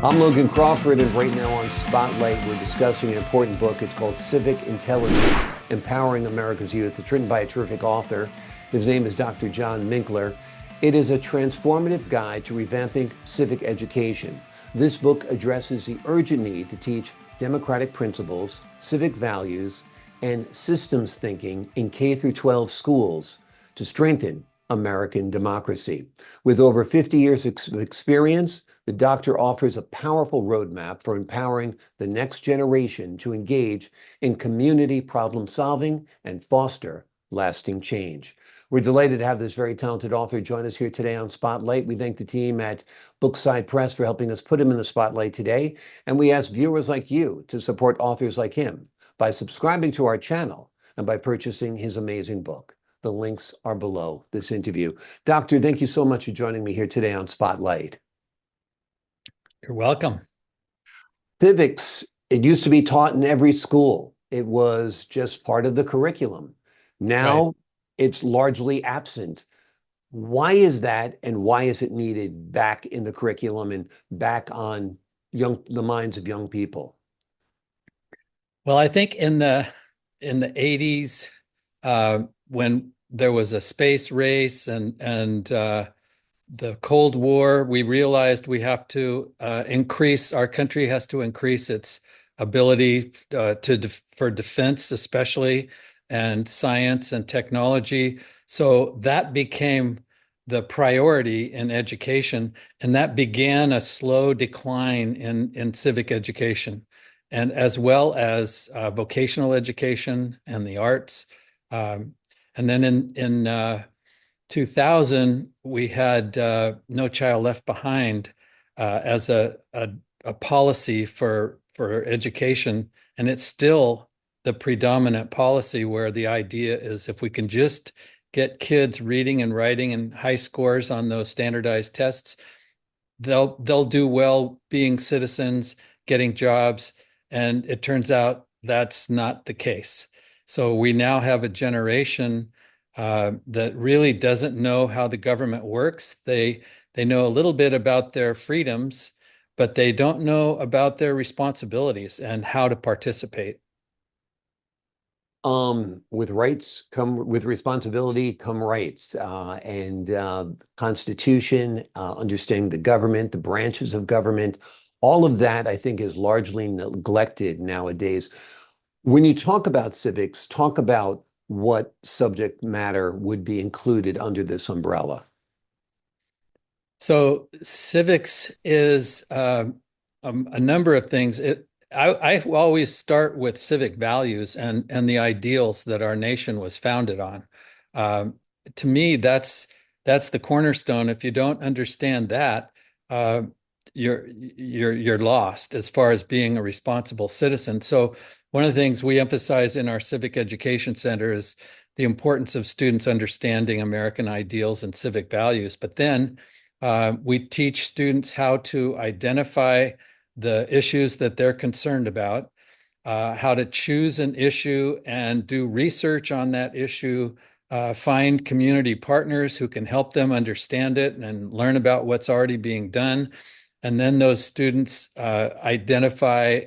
I'm Logan Crawford, and right now on Spotlight, we're discussing an important book. It's called Civic Intelligence, Empowering America's Youth. It's written by a terrific author. His name is Dr. John Minkler. It is a transformative guide to revamping civic education. This book addresses the urgent need to teach democratic principles, civic values, and systems thinking in K through 12 schools to strengthen American democracy. With over 50 years of experience, the doctor offers a powerful roadmap for empowering the next generation to engage in community problem solving and foster lasting change. We're delighted to have this very talented author join us here today on Spotlight. We thank the team at Bookside Press for helping us put him in the spotlight today. And we ask viewers like you to support authors like him by subscribing to our channel and by purchasing his amazing book. The links are below this interview. Doctor, thank you so much for joining me here today on Spotlight. You're welcome. Civics, it used to be taught in every school. It was just part of the curriculum. Right. Now it's largely absent. Why is that, and why is it needed back in the curriculum and back on the minds of young people? Well, I think in the 80s, when there was a space race and the Cold War, we realized we have to our country has to increase its ability for defense, especially, and science and technology. So that became the priority in education, and that began a slow decline in civic education, and as well as vocational education and the arts. And then in 2000, we had No Child Left Behind as a policy for education, and it's still the predominant policy, where the idea is if we can just get kids reading and writing and high scores on those standardized tests, they'll do well being citizens, getting jobs, and it turns out that's not the case. So we now have a generation that really doesn't know how the government works. They know a little bit about their freedoms, but they don't know about their responsibilities and how to participate. With rights come with responsibility come rights, and Constitution, understanding the government, the branches of government, all of that I think is largely neglected nowadays. When you talk about civics, talk about what subject matter would be included under this umbrella. So civics is a number of things. I always start with civic values and the ideals that our nation was founded on. Um, to me, that's the cornerstone. If you don't understand that, uh, you're lost as far as being a responsible citizen. So one of the things we emphasize in our Civic Education Center is the importance of students understanding American ideals and civic values. But then we teach students how to identify the issues that they're concerned about, how to choose an issue and do research on that issue, find community partners who can help them understand it and learn about what's already being done. And then those students identify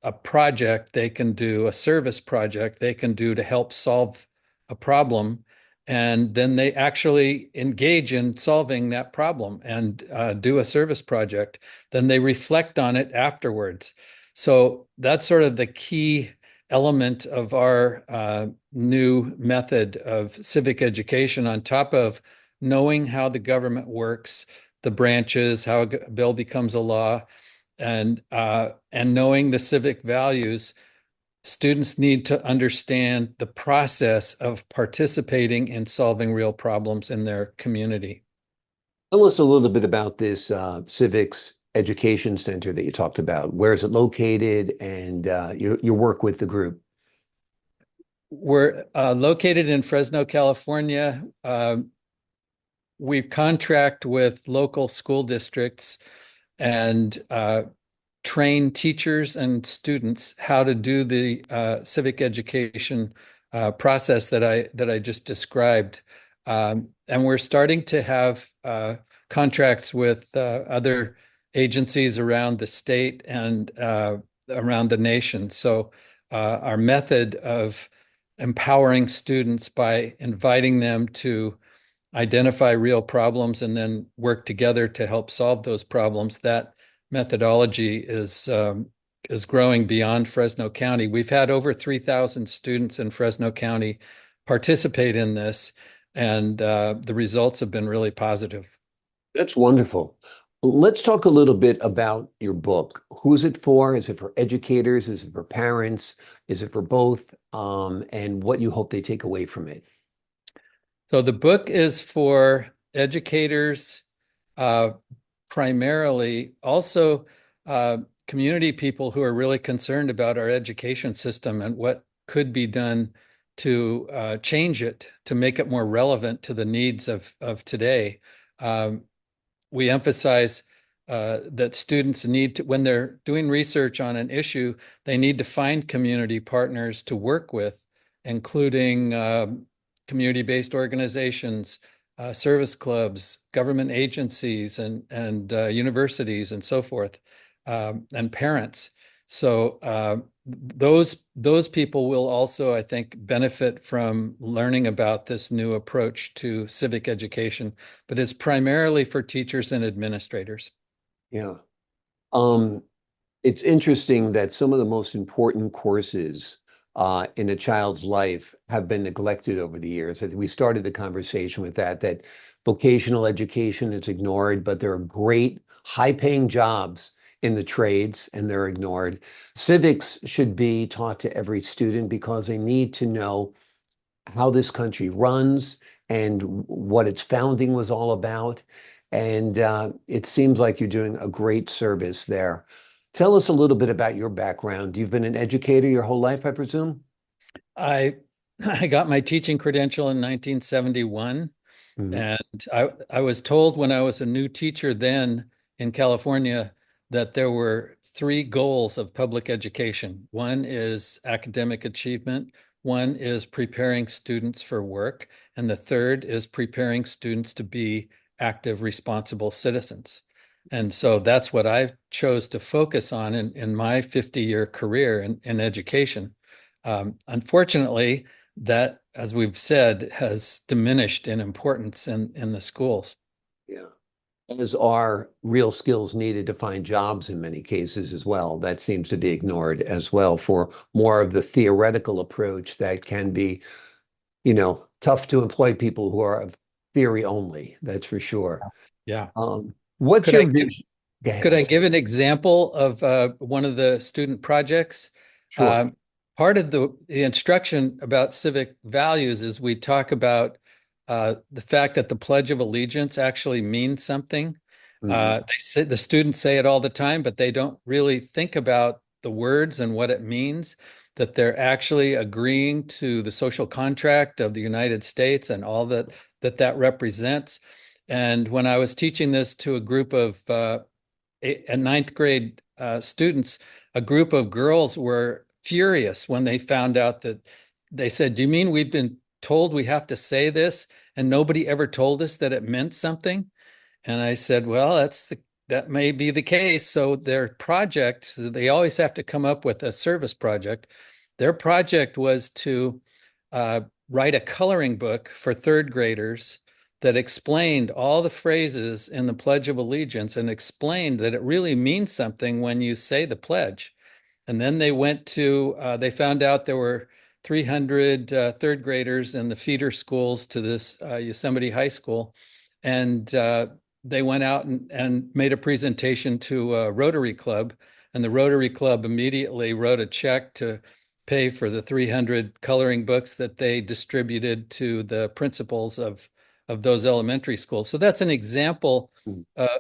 a project they can do, a service project they can do to help solve a problem. And then they actually engage in solving that problem and do a service project. Then they reflect on it afterwards. So that's sort of the key element of our new method of civic education, on top of knowing how the government works, the branches, how a bill becomes a law, and knowing the civic values. Students need to understand the process of participating in solving real problems in their community. Tell us a little bit about this civics education center that you talked about. Where is it located, and your work with the group? We're located in Fresno, California. We contract with local school districts and train teachers and students how to do the civic education process that I just described. And we're starting to have contracts with other agencies around the state and around the nation. So our method of empowering students by inviting them to identify real problems and then work together to help solve those problems, that methodology is growing beyond Fresno County. We've had over 3,000 students in Fresno County participate in this, and the results have been really positive. That's wonderful. Let's talk a little bit about your book. Who's it for? Is it for educators? Is it for parents? Is it for both? And what you hope they take away from it. So the book is for educators, uh, primarily, also community people who are really concerned about our education system and what could be done to change it, to make it more relevant to the needs of today. Um, we emphasize that students need to, when they're doing research on an issue, they need to find community partners to work with, including community-based organizations, service clubs, government agencies, and universities, and so forth, and parents. So those people will also, I think, benefit from learning about this new approach to civic education, but it's primarily for teachers and administrators. Yeah. Um, it's interesting that some of the most important courses in a child's life have been neglected over the years. I think we started the conversation with that vocational education is ignored, but there are great high-paying jobs in the trades and they're ignored. Civics should be taught to every student because they need to know how this country runs and what its founding was all about. And it seems like you're doing a great service there. Tell us a little bit about your background. You've been an educator your whole life, I presume? I I got my teaching credential in 1971. Mhm. And I was told when I was a new teacher then in California that there were three goals of public education. One is academic achievement, one is preparing students for work, and the third is preparing students to be active, responsible citizens. And so that's what I chose to focus on in my 50-year career in education. Unfortunately, that, as we've said, has diminished in importance in the schools. Yeah. As are real skills needed to find jobs in many cases as well. That seems to be ignored as well for more of the theoretical approach that can be, tough to employ people who are of theory only. That's for sure. Yeah. What's Could I your give, vision? Go could ahead. I give an example of one of the student projects? Sure. Um, Part of the instruction about civic values is we talk about the fact that the Pledge of Allegiance actually means something. Mhm. They say the students say it all the time, but they don't really think about the words and what it means, that they're actually agreeing to the social contract of the United States and all that represents. And when I was teaching this to a group of ninth grade students, a group of girls were furious when they found out that they said, "Do you mean we've been told we have to say this and nobody ever told us that it meant something?" And I said, "Well, that may be the case." So their project, they always have to come up with a service project. Their project was to uh, write a coloring book for third graders that explained all the phrases in the Pledge of Allegiance and explained that it really means something when you say the pledge. And then they found out there were 300 third graders in the feeder schools to this Yosemite High School. And they went out and made a presentation to a Rotary Club. And the Rotary Club immediately wrote a check to pay for the 300 coloring books that they distributed to the principals of those elementary schools. So that's an example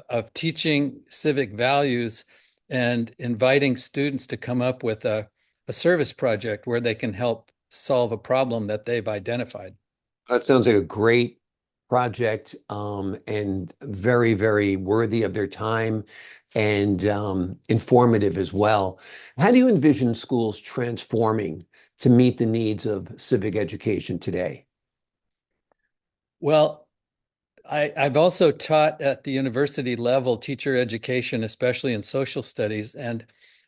of teaching civic values and inviting students to come up with a service project where they can help solve a problem that they've identified. That sounds like a great project, and very, very worthy of their time and informative as well. How do you envision schools transforming to meet the needs of civic education today? Well, I've also taught at the university level teacher education, especially in social studies. And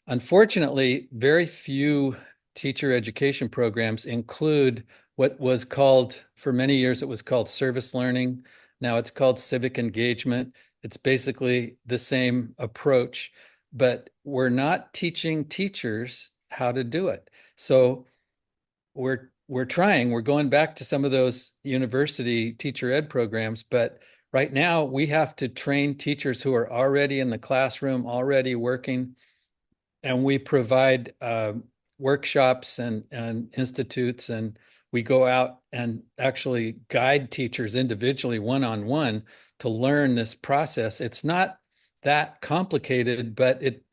unfortunately, very few teacher education programs include what was called, for many years, it was called service learning. Now it's called civic engagement. It's basically the same approach, but we're not teaching teachers how to do it. So we're trying. We're going back to some of those university teacher ed programs, but right now we have to train teachers who are already in the classroom, already working, and we provide workshops and institutes, and we go out and actually guide teachers individually, one-on-one, to learn this process. It's not that complicated, but it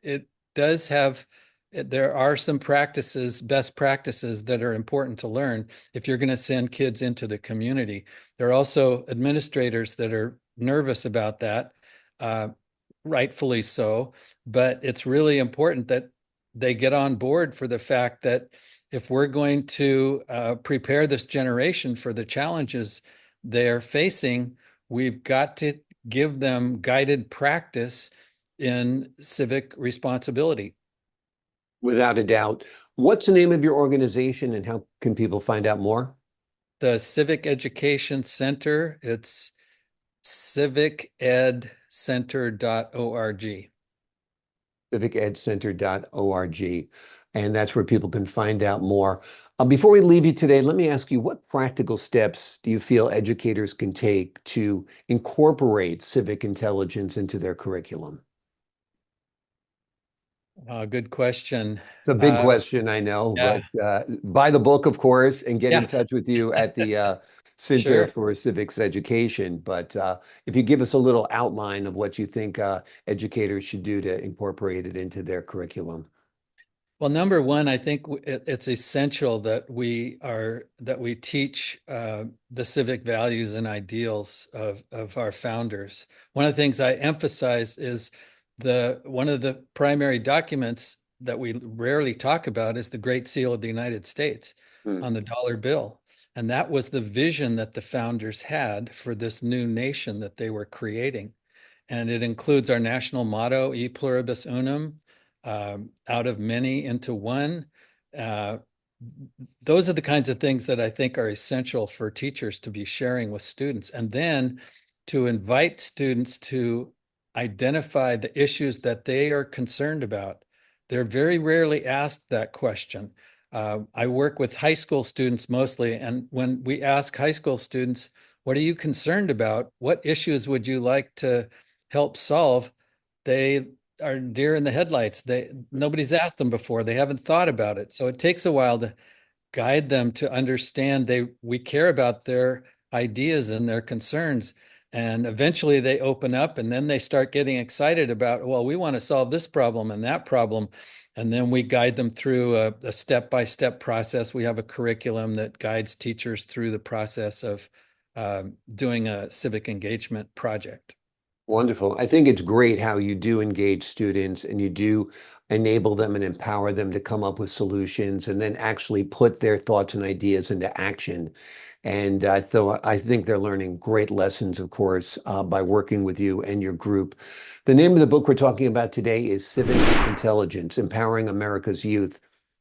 does have there are some practices, best practices that are important to learn if you're going to send kids into the community. There are also administrators that are nervous about that, uh, rightfully so, but it's really important that they get on board for the fact that if we're going to prepare this generation for the challenges they're facing, we've got to give them guided practice in civic responsibility. Without a doubt. What's the name of your organization and how can people find out more? The Civic Education Center, it's civicedcenter.org. Civicedcenter.org. And that's where people can find out more. Before we leave you today, let me ask you, what practical steps do you feel educators can take to incorporate civic intelligence into their curriculum? Good question. It's a big question, I know, Yeah, but buy the book, of course, and get in yeah, touch with you at the Center sure. for Civics Education. But if you give us a little outline of what you think educators should do to incorporate it into their curriculum. Well, number one, I think it's essential that we teach the civic values and ideals of our founders. One of the things I emphasize is the one of the primary documents that we rarely talk about is the Great Seal of the United States Hmm. on the dollar bill. And that was the vision that the founders had for this new nation that they were creating. And it includes our national motto, E pluribus unum, out of many into one. Uh, those are the kinds of things that I think are essential for teachers to be sharing with students. And then to invite students to identify the issues that they are concerned about. They're very rarely asked that question. I work with high school students mostly, and when we ask high school students, what are you concerned about? What issues would you like to help solve? They are deer in the headlights. Nobody's asked them before. They haven't thought about it. So it takes a while to guide them to understand we care about their ideas and their concerns. And eventually they open up and then they start getting excited about, well, we want to solve this problem and that problem. And then we guide them through a step-by-step process. We have a curriculum that guides teachers through the process of doing a civic engagement project. Wonderful. I think it's great how you do engage students and you do enable them and empower them to come up with solutions and then actually put their thoughts and ideas into action. And I think they're learning great lessons, of course, by working with you and your group. The name of the book we're talking about today is Civic Intelligence, Empowering America's Youth.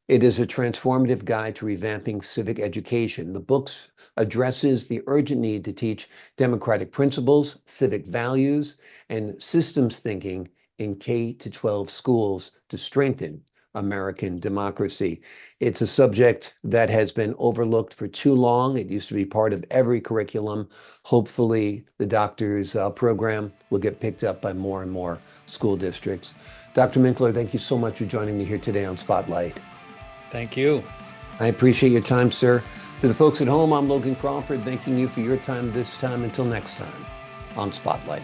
It is a transformative guide to revamping civic education. The book addresses the urgent need to teach democratic principles, civic values, and systems thinking in K to 12 schools to strengthen American democracy. It's a subject that has been overlooked for too long. It used to be part of every curriculum. Hopefully, the doctor's program will get picked up by more and more school districts. Dr. Minkler, thank you so much for joining me here today on Spotlight. Thank you. I appreciate your time, sir. To the folks at home, I'm Logan Crawford, thanking you for your time this time. Until next time on Spotlight.